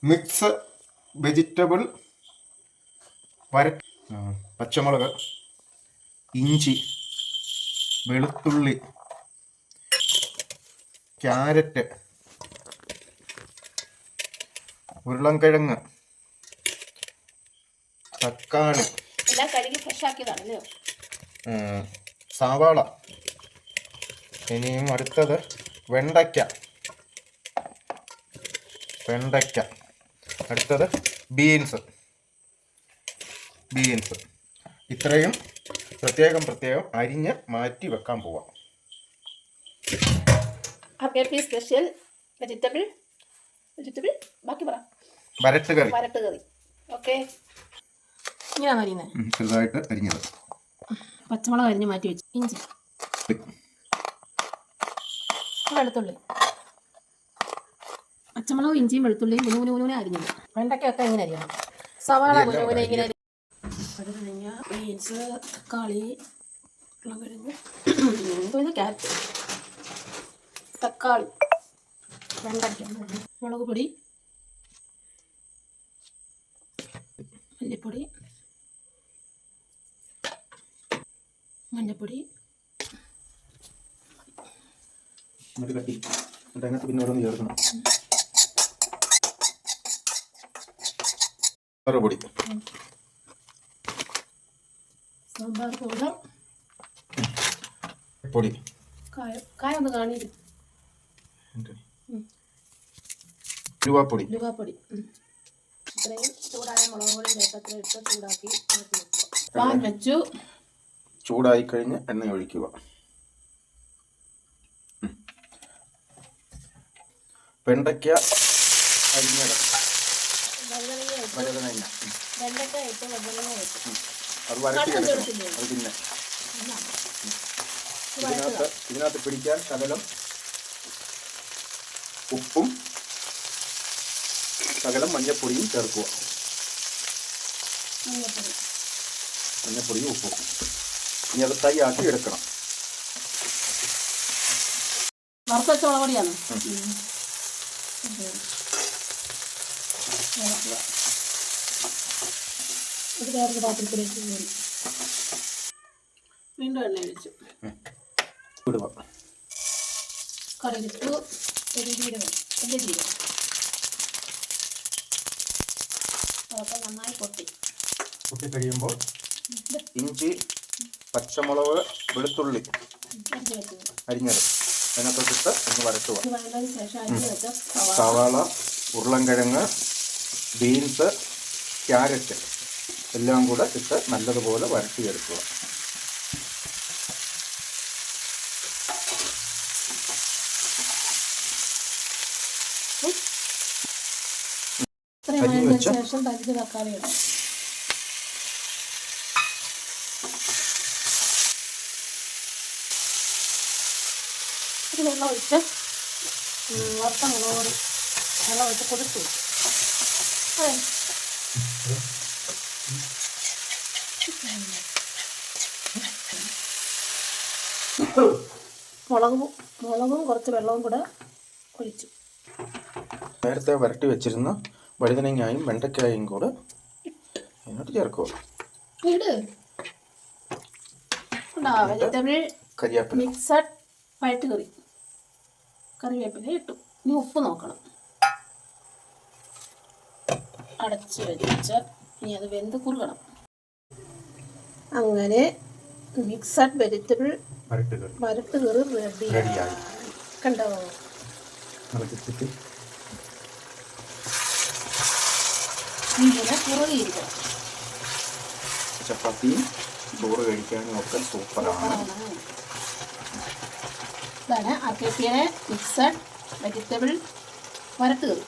Mix vegetable പച്ചമുളക്, ഇഞ്ചി, വെളുത്തുള്ളി, ക്യാരറ്റ്, ഉരുളൻകിഴങ്ങ്, തക്കാളി, സവാള. ഇനിയും അടുത്തത് വെണ്ടയ്ക്ക. അടുത്തത് ബീൻസ്. ഇത്രയും പ്രത്യേകം അരിഞ്ഞ് മാറ്റി വെക്കാൻ പോവാം. സ്പെഷ്യൽ വെജിറ്റബിൾ ബാക്കി പറ. വരട്ട് കറി. ഓക്കെ, ഇങ്ങനെയാണ് അരിയുന്നത്. ചെറുതായിട്ട് അരിഞ്ഞത്. പച്ചമുളക് അരിഞ്ഞ് മാറ്റി വെച്ചു. ഇഞ്ചി, വെളുത്തുള്ളി, പച്ചമുളകും ഇഞ്ചിയും വെളുത്തുള്ളിയും മുനുമുനെ അരിഞ്ഞത്. വെണ്ടയ്ക്കൊക്കെ ഇങ്ങനെ അരിയണം. സവാള മുനുമുനെ ഇങ്ങനെ അരി. അത് കഴിഞ്ഞ ബീൻസ്, തക്കാളി, ഉരുളൻകിഴങ്ങ്, ക്യാരറ്റ്, തക്കാളി, വെണ്ടയ്ക്ക, മുളക് പൊടി, മല്ലിപ്പൊടി, മഞ്ഞപ്പൊടി, പിന്നെ ഓരോന്ന് ചേർക്കണം. പൊടി, സാമ്പാർ പൗഡർ, പൊടി, കായം ഒന്ന് കാണിയിട്ട്, ഉലുവാപ്പൊടി. ഇത്രയും ചൂടായ മുളക് പൊടി വേപ്പത്ര ഇട്ട് ചൂടാക്കി പാൻ വെച്ചു. ചൂടായി കഴിഞ്ഞ് എണ്ണ ഒഴിക്കുക. വെണ്ടയ്ക്ക അരിഞ്ഞത്, വഴുതനങ്ങ, അത് വരട്ടിയെടുക്കണം. അത് പിന്നെ ഇതിനകത്ത് പിടിക്കാൻ ശകലം ഉപ്പും ശകലം മഞ്ഞപ്പൊടിയും ചേർക്കുക. മഞ്ഞപ്പൊടിയും ഉപ്പും. ഇനി അത് തൈയാക്കി എടുക്കണം. വറുത്ത മുളകൊടിയാണ്. ഇത് വേറൊരു പാത്രത്തിലേക്ക് വീണ്ടും എണ്ണ ഒഴിച്ചു. കടുകിട്ടു. ജീരകം, വലിയ ജീരകം, അതൊക്കെ നന്നായി പൊട്ടി കഴിയുമ്പോൾ ഇഞ്ചി, പച്ചമുളക്, വെളുത്തുള്ളി അരിഞ്ഞത് അതിനകത്തോട്ടിട്ട് ഒന്ന് വരട്ടുക. സവാള, ഉരുളൻകിഴങ്ങ്, ബീൻസ്, ക്യാരറ്റ് എല്ലാം കൂടെ ഇട്ട് നല്ലതുപോലെ വരട്ടിയെടുക്കുക. ശേഷം തരിഞ്ഞ തക്കാളി ഇടാം. വെള്ളം ഒഴിച്ച് വറുത്ത മുളക് പൊടി വെള്ളം ഒഴിച്ച് കൊടുത്തു. മുളകും കുറച്ച് വെള്ളവും കൂടെ ഒഴിച്ചു. നേരത്തെ വരട്ടി വെച്ചിരുന്ന വഴുതനങ്ങയും വെണ്ടയ്ക്കായും കൂടെ അതിനോട്ട് ചേർക്കുക. വെജിറ്റബിൾ മിക്സഡ് വഴട്ട് കറി. കറിവേപ്പില ഇട്ടു. ഇനി ഉപ്പ് നോക്കണം. അടച്ച് വെച്ച് ഇനി അത് വെന്ത് കുറുകണം. അങ്ങനെ മിക്സഡ് വെജിറ്റബിൾ വരട്ട് കറി റെഡിയായി. കണ്ടോ? ഇങ്ങനെ കുറുകിയിരിക്കണം. ചപ്പാത്തിയും ചോറ് കഴിക്കാനും ഒക്കെ സൂപ്പറാണ്. ഇതാണ് ആർക്കേപ്പിയുടെ മിക്സഡ് വെജിറ്റബിൾ വരട്ട് കറി.